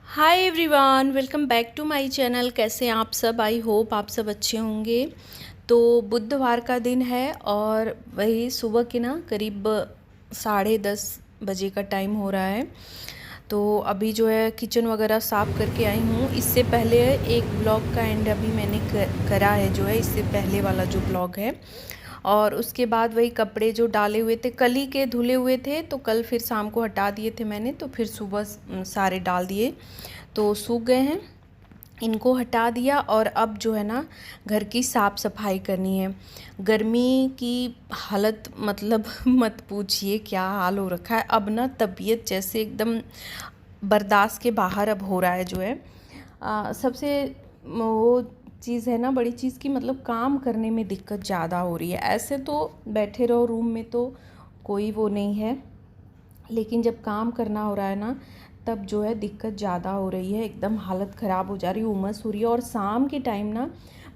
Hi everyone, welcome back to my channel. कैसे हैं आप सब? आई होप आप सब अच्छे होंगे। तो बुधवार का दिन है और वही सुबह के ना करीब 10:30 बजे का टाइम हो रहा है। तो अभी जो है किचन वगैरह साफ़ करके आई हूँ। इससे पहले एक ब्लॉग का एंड अभी मैंने करा है, जो है इससे पहले वाला जो ब्लॉग है। और उसके बाद वही कपड़े जो डाले हुए थे, कल ही के धुले हुए थे, तो कल फिर शाम को हटा दिए थे मैंने, तो फिर सुबह सारे डाल दिए तो सूख गए हैं। इनको हटा दिया और अब जो है ना घर की साफ़ सफाई करनी है। गर्मी की हालत मतलब मत पूछिए क्या हाल हो रखा है। अब ना तबीयत जैसे एकदम बर्दाश्त के बाहर अब हो रहा है। जो है सबसे वो चीज़ है ना, बड़ी चीज़ की मतलब काम करने में दिक्कत ज़्यादा हो रही है। ऐसे तो बैठे रहो रूम में तो कोई वो नहीं है, लेकिन जब काम करना हो रहा है ना तब जो है दिक्कत ज़्यादा हो रही है। एकदम हालत ख़राब हो जा रही है, उमस हो रही है। और शाम के टाइम ना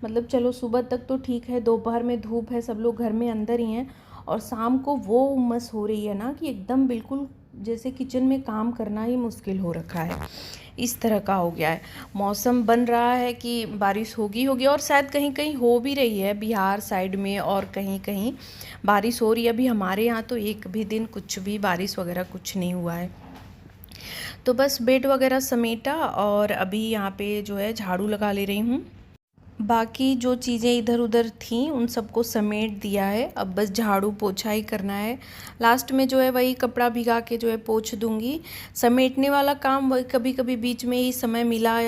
मतलब चलो सुबह तक तो ठीक है, दोपहर में धूप है, सब लोग घर में अंदर ही हैं, और शाम को वो उमस हो रही है ना कि एकदम बिल्कुल जैसे किचन में काम करना ही मुश्किल हो रखा है। इस तरह का हो गया है। मौसम बन रहा है कि बारिश होगी होगी, और शायद कहीं कहीं हो भी रही है, बिहार साइड में और कहीं कहीं बारिश हो रही है। अभी हमारे यहाँ तो एक भी दिन कुछ भी बारिश वगैरह कुछ नहीं हुआ है। तो बस बेड वगैरह समेटा और अभी यहाँ पे जो है झाड़ू लगा ले रही हूँ। बाकी जो चीज़ें इधर उधर थीं उन सबको समेट दिया है, अब बस झाड़ू पोछा ही करना है। लास्ट में जो है वही कपड़ा भिगा के जो है पोंछ दूँगी। समेटने वाला काम वही कभी कभी बीच में ही समय मिला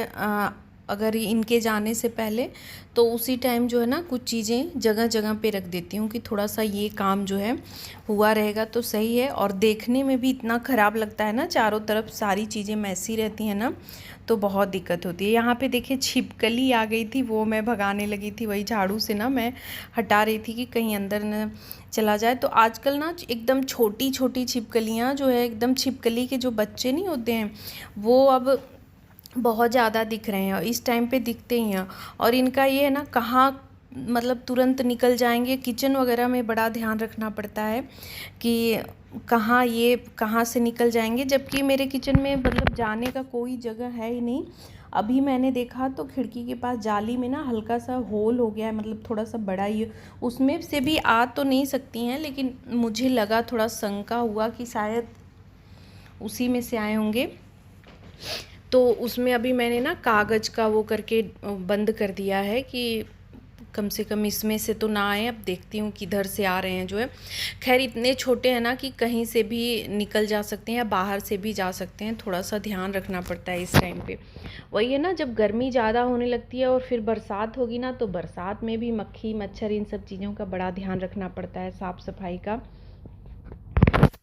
अगर इनके जाने से पहले, तो उसी टाइम जो है ना कुछ चीज़ें जगह जगह पे रख देती हूँ कि थोड़ा सा ये काम जो है हुआ रहेगा तो सही है। और देखने में भी इतना ख़राब लगता है ना, चारों तरफ सारी चीज़ें मैसी रहती हैं ना, तो बहुत दिक्कत होती है। यहाँ पे देखिए छिपकली आ गई थी, वो मैं भगाने लगी थी, वही झाड़ू से ना मैं हटा रही थी कि कहीं अंदर न चला जाए। तो आजकल ना एकदम छोटी छोटी छिपकलियाँ जो है, एकदम छिपकली के जो बच्चे नहीं होते हैं वो अब बहुत ज़्यादा दिख रहे हैं, और इस टाइम पे दिखते ही हैं। और इनका ये है ना कहाँ मतलब तुरंत निकल जाएंगे। किचन वगैरह में बड़ा ध्यान रखना पड़ता है कि कहाँ से निकल जाएंगे, जबकि मेरे किचन में मतलब जाने का कोई जगह है ही नहीं। अभी मैंने देखा तो खिड़की के पास जाली में ना हल्का सा होल हो गया है, मतलब थोड़ा सा बड़ा ही, उसमें से भी आ तो नहीं सकती हैं, लेकिन मुझे लगा, थोड़ा शंका हुआ कि शायद उसी में से आए होंगे। तो उसमें अभी मैंने ना कागज़ का वो करके बंद कर दिया है कि कम से कम इसमें से तो ना आए। अब देखती हूँ किधर से आ रहे हैं जो है। खैर इतने छोटे हैं ना कि कहीं से भी निकल जा सकते हैं या बाहर से भी जा सकते हैं, थोड़ा सा ध्यान रखना पड़ता है इस टाइम पे। वही है ना, जब गर्मी ज़्यादा होने लगती है और फिर बरसात होगी ना, तो बरसात में भी मक्खी मच्छर इन सब चीज़ों का बड़ा ध्यान रखना पड़ता है, साफ़ सफाई का।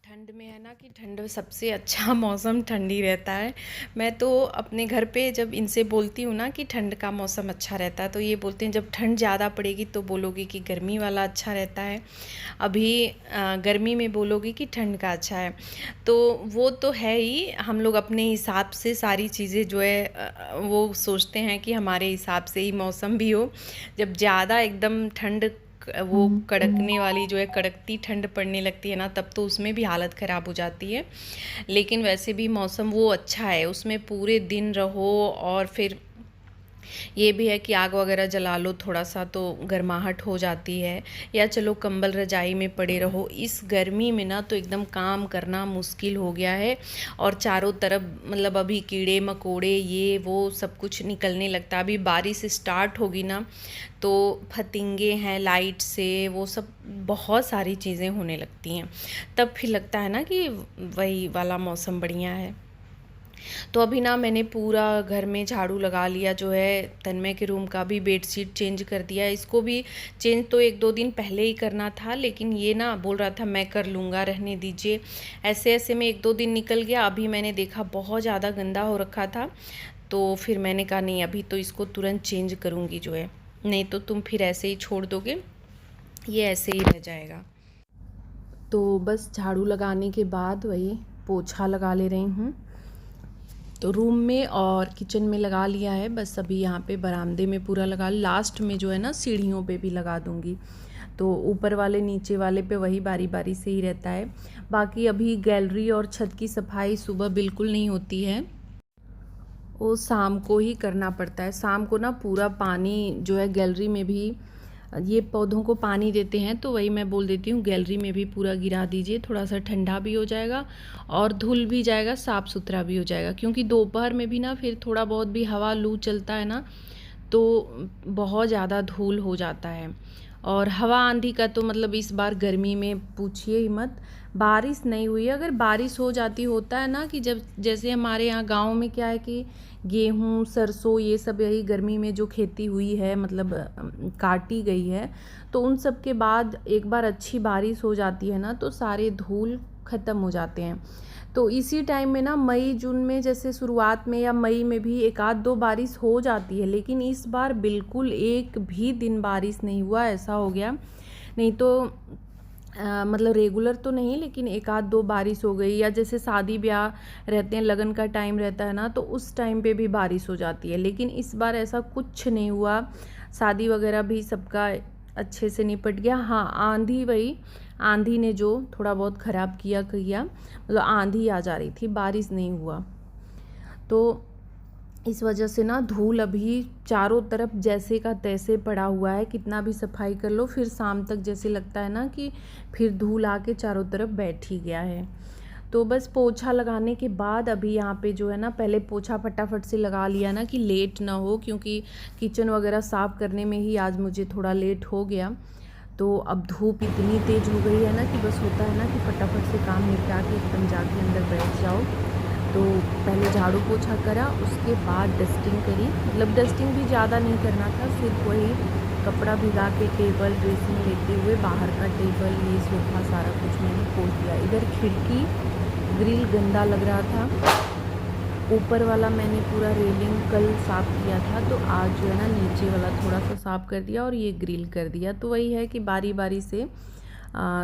ठंड में है ना कि ठंड सबसे अच्छा मौसम ठंडी रहता है। मैं तो अपने घर पे जब इनसे बोलती हूँ ना कि ठंड का मौसम अच्छा रहता है, तो ये बोलते हैं जब ठंड ज़्यादा पड़ेगी तो बोलोगी कि गर्मी वाला अच्छा रहता है, अभी गर्मी में बोलोगी कि ठंड का अच्छा है। तो वो तो है ही, हम लोग अपने हिसाब से सारी चीज़ें जो है वो सोचते हैं कि हमारे हिसाब से ही मौसम भी हो। जब ज़्यादा एकदम ठंड वो कड़कने वाली जो है, कड़कती ठंड पड़ने लगती है ना, तब तो उसमें भी हालत ख़राब हो जाती है। लेकिन वैसे भी मौसम वो अच्छा है, उसमें पूरे दिन रहो। और फिर ये भी है कि आग वगैरह जला लो थोड़ा सा तो गर्माहट हो जाती है, या चलो कंबल रजाई में पड़े रहो। इस गर्मी में ना तो एकदम काम करना मुश्किल हो गया है। और चारों तरफ मतलब अभी कीड़े मकोड़े ये वो सब कुछ निकलने लगता है। अभी बारिश स्टार्ट होगी ना तो फतिंगे हैं लाइट से, वो सब बहुत सारी चीज़ें होने लगती हैं। तब फिर लगता है ना कि वही वाला मौसम बढ़िया है। तो अभी ना मैंने पूरा घर में झाड़ू लगा लिया, जो है तन्मय के रूम का भी बेडशीट चेंज कर दिया। इसको भी चेंज तो 1-2 दिन पहले ही करना था, लेकिन ये ना बोल रहा था मैं कर लूँगा, रहने दीजिए। ऐसे ऐसे में 1-2 दिन निकल गया। अभी मैंने देखा बहुत ज़्यादा गंदा हो रखा था, तो फिर मैंने कहा नहीं अभी तो इसको तुरंत चेंज करूँगी जो है, नहीं तो तुम फिर ऐसे ही छोड़ दोगे, ये ऐसे ही रह जाएगा। तो बस झाड़ू लगाने के बाद वही पोछा लगा ले रही हूँ। तो रूम में और किचन में लगा लिया है, बस अभी यहाँ पे बरामदे में पूरा लगा, लास्ट में जो है ना सीढ़ियों पे भी लगा दूँगी। तो ऊपर वाले नीचे वाले पे वही बारी बारी से ही रहता है। बाकी अभी गैलरी और छत की सफाई सुबह बिल्कुल नहीं होती है, वो शाम को ही करना पड़ता है। शाम को ना पूरा पानी जो है गैलरी में भी, ये पौधों को पानी देते हैं तो वही मैं बोल देती हूँ गैलरी में भी पूरा गिरा दीजिए, थोड़ा सा ठंडा भी हो जाएगा और धुल भी जाएगा, साफ़ सुथरा भी हो जाएगा। क्योंकि दोपहर में भी ना फिर थोड़ा बहुत भी हवा लू चलता है ना तो बहुत ज़्यादा धूल हो जाता है। और हवा आंधी का तो मतलब इस बार गर्मी में पूछिए ही मत। बारिश नहीं हुई है, अगर बारिश हो जाती, होता है ना कि जब जैसे हमारे यहाँ गांव में क्या है कि गेहूँ सरसों ये सब यही गर्मी में जो खेती हुई है मतलब काटी गई है, तो उन सब के बाद एक बार अच्छी बारिश हो जाती है ना तो सारे धूल ख़त्म हो जाते हैं। तो इसी टाइम में ना मई जून में जैसे शुरुआत में या मई में भी एक आध दो बारिश हो जाती है, लेकिन इस बार बिल्कुल एक भी दिन बारिश नहीं हुआ, ऐसा हो गया। नहीं तो मतलब रेगुलर तो नहीं, लेकिन एक आध दो बारिश हो गई, या जैसे शादी ब्याह रहते हैं, लगन का टाइम रहता है ना तो उस टाइम पे भी बारिश हो जाती है, लेकिन इस बार ऐसा कुछ नहीं हुआ। शादी वगैरह भी सबका अच्छे से निपट गया। हाँ, आंधी, वही आंधी ने जो थोड़ा बहुत ख़राब किया मतलब आंधी आ जा रही थी, बारिश नहीं हुआ। तो इस वजह से ना धूल अभी चारों तरफ जैसे का तैसे पड़ा हुआ है, कितना भी सफाई कर लो फिर शाम तक जैसे लगता है ना कि फिर धूल आके चारों तरफ बैठ ही गया है। तो बस पोछा लगाने के बाद अभी यहाँ पे जो है ना, पहले पोछा फटाफट से लगा लिया ना कि लेट ना हो, क्योंकि किचन वगैरह साफ़ करने में ही आज मुझे थोड़ा लेट हो गया। तो अब धूप इतनी तेज़ हो गई है ना कि बस होता है ना कि फटाफट से काम निपटा के एकदम जाके अंदर बैठ जाओ। तो पहले झाड़ू पोछा करा, उसके बाद डस्टिंग करी। मतलब डस्टिंग भी ज़्यादा नहीं करना था, सिर्फ वही कपड़ा भिगा के टेबल ड्रेसिंग लेते हुए बाहर का टेबल ये सोफा सारा कुछ मैंने पोंछ दिया। इधर खिड़की ग्रिल गंदा लग रहा था, ऊपर वाला मैंने पूरा रेलिंग कल साफ़ किया था, तो आज जो है ना नीचे वाला थोड़ा सा साफ़ कर दिया और ये ग्रिल कर दिया। तो वही है कि बारी बारी से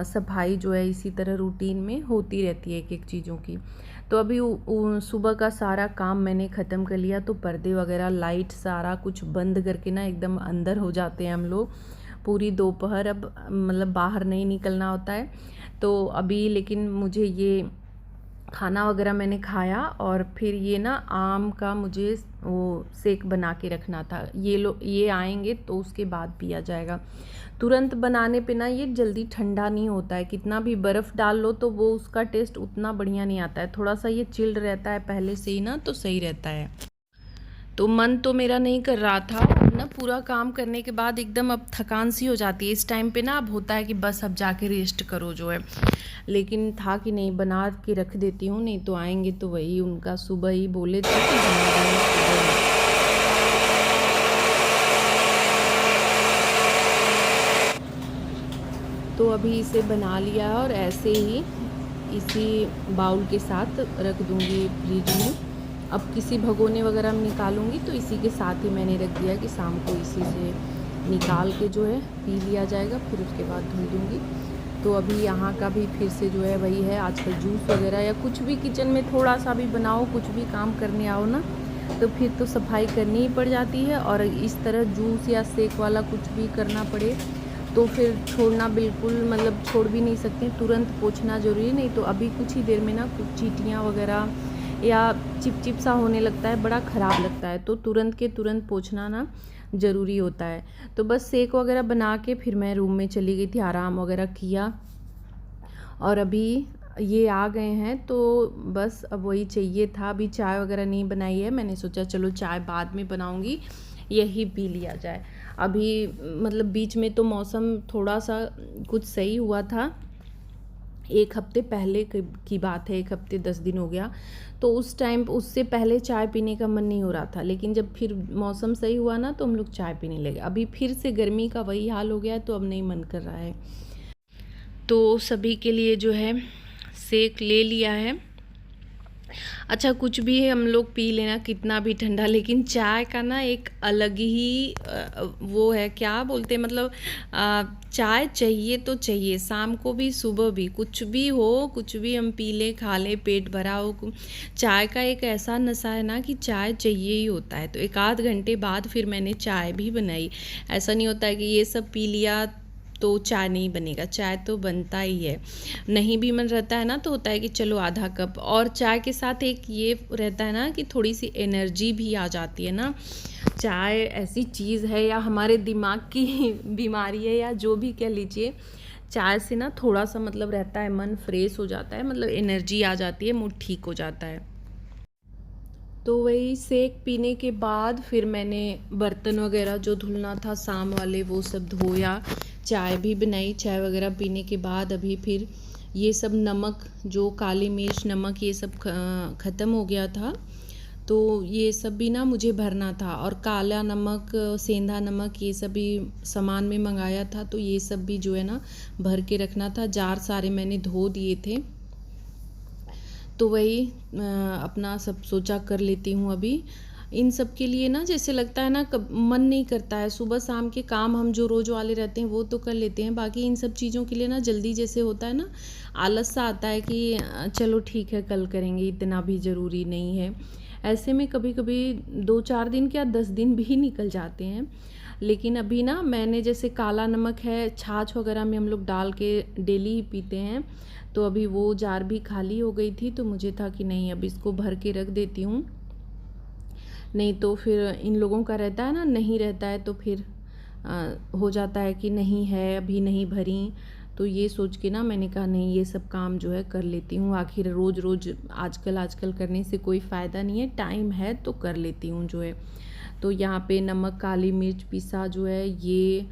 सफाई जो है इसी तरह रूटीन में होती रहती है एक एक चीज़ों की। तो अभी सुबह का सारा काम मैंने ख़त्म कर लिया, तो पर्दे वगैरह लाइट सारा कुछ बंद करके ना एकदम अंदर हो जाते हैं हम लोग पूरी दोपहर। अब मतलब बाहर नहीं निकलना होता है। तो अभी लेकिन मुझे ये खाना वगैरह मैंने खाया और फिर ये ना आम का मुझे वो शेक बना के रखना था। ये आएंगे तो उसके बाद पिया जाएगा। तुरंत बनाने पे ना ये जल्दी ठंडा नहीं होता है, कितना भी बर्फ़ डाल लो तो वो उसका टेस्ट उतना बढ़िया नहीं आता है। थोड़ा सा ये चिल्ड रहता है पहले से ही ना, तो सही रहता है। तो मन तो मेरा नहीं कर रहा था ना, पूरा काम करने के बाद एकदम अब थकान सी हो जाती है इस टाइम पे ना। अब होता है कि बस अब जाके रेस्ट करो जो है, लेकिन था कि नहीं बना के रख देती हूँ, नहीं तो आएंगे तो वही उनका सुबह ही बोले थे कि बना देंगे सुबह ही। तो अभी इसे बना लिया और ऐसे ही इसी बाउल के साथ रख दूँगी फ्रिज में। अब किसी भगोने वगैरह में निकालूंगी तो इसी के साथ ही मैंने रख दिया कि शाम को इसी से निकाल के जो है पी लिया जाएगा, फिर उसके बाद धुल दूँगी। तो अभी यहाँ का भी फिर से जो है वही है, आजकल जूस वगैरह या कुछ भी किचन में थोड़ा सा भी बनाओ, कुछ भी काम करने आओ ना तो फिर तो सफाई करनी ही पड़ जाती है। और इस तरह जूस या शेक वाला कुछ भी करना पड़े तो फिर छोड़ना बिल्कुल मतलब छोड़ भी नहीं सकते, तुरंत पोंछना ज़रूरी। नहीं तो अभी कुछ ही देर में ना कुछ चींटियाँ वगैरह या चिपचिप सा होने लगता है, बड़ा ख़राब लगता है, तो तुरंत के तुरंत पोंछना ना ज़रूरी होता है। तो बस शेक वगैरह बना के फिर मैं रूम में चली गई थी, आराम वगैरह किया और अभी ये आ गए हैं। तो बस अब वही चाहिए था, अभी चाय वगैरह नहीं बनाई है, मैंने सोचा चलो चाय बाद में बनाऊंगी, यही पी लिया जाए। अभी मतलब बीच में तो मौसम थोड़ा सा कुछ सही हुआ था, एक हफ्ते पहले की बात है, एक हफ्ते 10 दिन हो गया, तो उस टाइम उससे पहले चाय पीने का मन नहीं हो रहा था, लेकिन जब फिर मौसम सही हुआ ना तो हम लोग चाय पीने लगे। अभी फिर से गर्मी का वही हाल हो गया है, तो अब नहीं मन कर रहा है। तो सभी के लिए जो है शेक ले लिया है। अच्छा कुछ भी है हम लोग पी लेना कितना भी ठंडा, लेकिन चाय का ना एक अलग ही वो है, क्या बोलते हैं मतलब चाय चाहिए तो चाहिए, शाम को भी सुबह भी, कुछ भी हो, कुछ भी हम पी लें खा लें, पेट भरा हो, चाय का एक ऐसा नशा है ना कि चाय चाहिए ही होता है। तो एक आध घंटे बाद फिर मैंने चाय भी बनाई, ऐसा नहीं होता है कि ये सब पी लिया तो चाय नहीं बनेगा, चाय तो बनता ही है। नहीं भी मन रहता है ना तो होता है कि चलो आधा कप, और चाय के साथ एक ये रहता है ना कि थोड़ी सी एनर्जी भी आ जाती है ना। चाय ऐसी चीज़ है, या हमारे दिमाग की बीमारी है, या जो भी कह लीजिए, चाय से ना थोड़ा सा मतलब रहता है, मन फ्रेश हो जाता है, मतलब एनर्जी आ जाती है, मूड ठीक हो जाता है। तो वही शेक पीने के बाद फिर मैंने बर्तन वगैरह जो धुलना था शाम वाले वो सब धोया, चाय भी बनाई। चाय वगैरह पीने के बाद अभी फिर ये सब नमक, जो काली मिर्च, नमक, ये सब ख़त्म हो गया था, तो ये सब भी ना मुझे भरना था। और काला नमक, सेंधा नमक, ये सब भी सामान में मंगाया था, तो ये सब भी जो है ना भर के रखना था। जार सारे मैंने धो दिए थे, तो वही अपना सब सोचा कर लेती हूँ अभी। इन सब के लिए ना जैसे लगता है ना, कब मन नहीं करता है। सुबह शाम के काम हम जो रोज़ वाले रहते हैं वो तो कर लेते हैं, बाकी इन सब चीज़ों के लिए ना जल्दी जैसे होता है ना, आलस सा आता है कि चलो ठीक है कल करेंगे, इतना भी ज़रूरी नहीं है। ऐसे में कभी कभी 2-4 दिन क्या 10 दिन भी निकल जाते हैं। लेकिन अभी ना मैंने जैसे काला नमक है, छाछ वगैरह में हम लोग डाल के डेली ही पीते हैं, तो अभी वो जार भी खाली हो गई थी, तो मुझे था कि नहीं अब इसको भर के रख देती हूँ, नहीं तो फिर इन लोगों का रहता है ना, नहीं रहता है तो फिर हो जाता है कि नहीं है अभी नहीं भरी। तो ये सोच के ना मैंने कहा नहीं, ये सब काम जो है कर लेती हूँ, आखिर रोज़ रोज़ आजकल करने से कोई फ़ायदा नहीं है, टाइम है तो कर लेती हूँ जो है। तो यहाँ पे नमक, काली मिर्च पिसा जो है, ये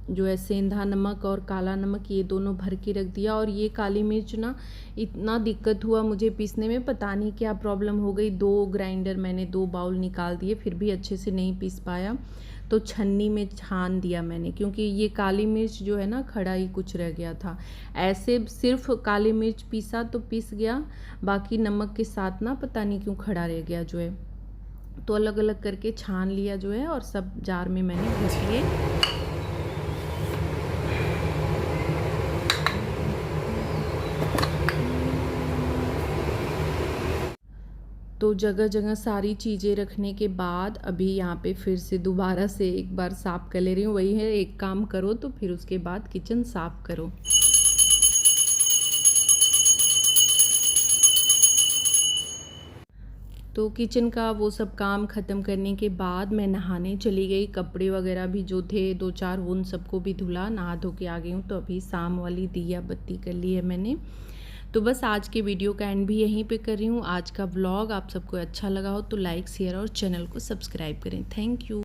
जो है सेंधा नमक और काला नमक, ये दोनों भर के रख दिया। और ये काली मिर्च ना इतना दिक्कत हुआ मुझे पीसने में, पता नहीं क्या प्रॉब्लम हो गई। 2 ग्राइंडर मैंने 2 बाउल निकाल दिए, फिर भी अच्छे से नहीं पीस पाया, तो छन्नी में छान दिया मैंने, क्योंकि ये काली मिर्च जो है ना खड़ा ही कुछ रह गया था। ऐसे सिर्फ काली मिर्च पीसा तो पीस गया, बाकी नमक के साथ ना पता नहीं क्यों खड़ा रह गया जो है। तो अलग अलग करके छान लिया जो है, और सब जार में मैंने भर लिए। तो जगह जगह सारी चीज़ें रखने के बाद अभी यहाँ पे फिर से दोबारा से एक बार साफ़ कर ले रही हूँ। वही है, एक काम करो तो फिर उसके बाद किचन साफ़ करो। तो किचन का वो सब काम ख़त्म करने के बाद मैं नहाने चली गई। कपड़े वगैरह भी जो थे 2-4 उन सबको भी धुला, नहा धो के आ गई हूँ। तो अभी शाम वाली दिया बत्ती कर ली है मैंने। तो बस आज के वीडियो का एंड भी यहीं पे कर रही हूँ। आज का व्लॉग आप सबको अच्छा लगा हो तो लाइक, शेयर और चैनल को सब्सक्राइब करें। Thank you.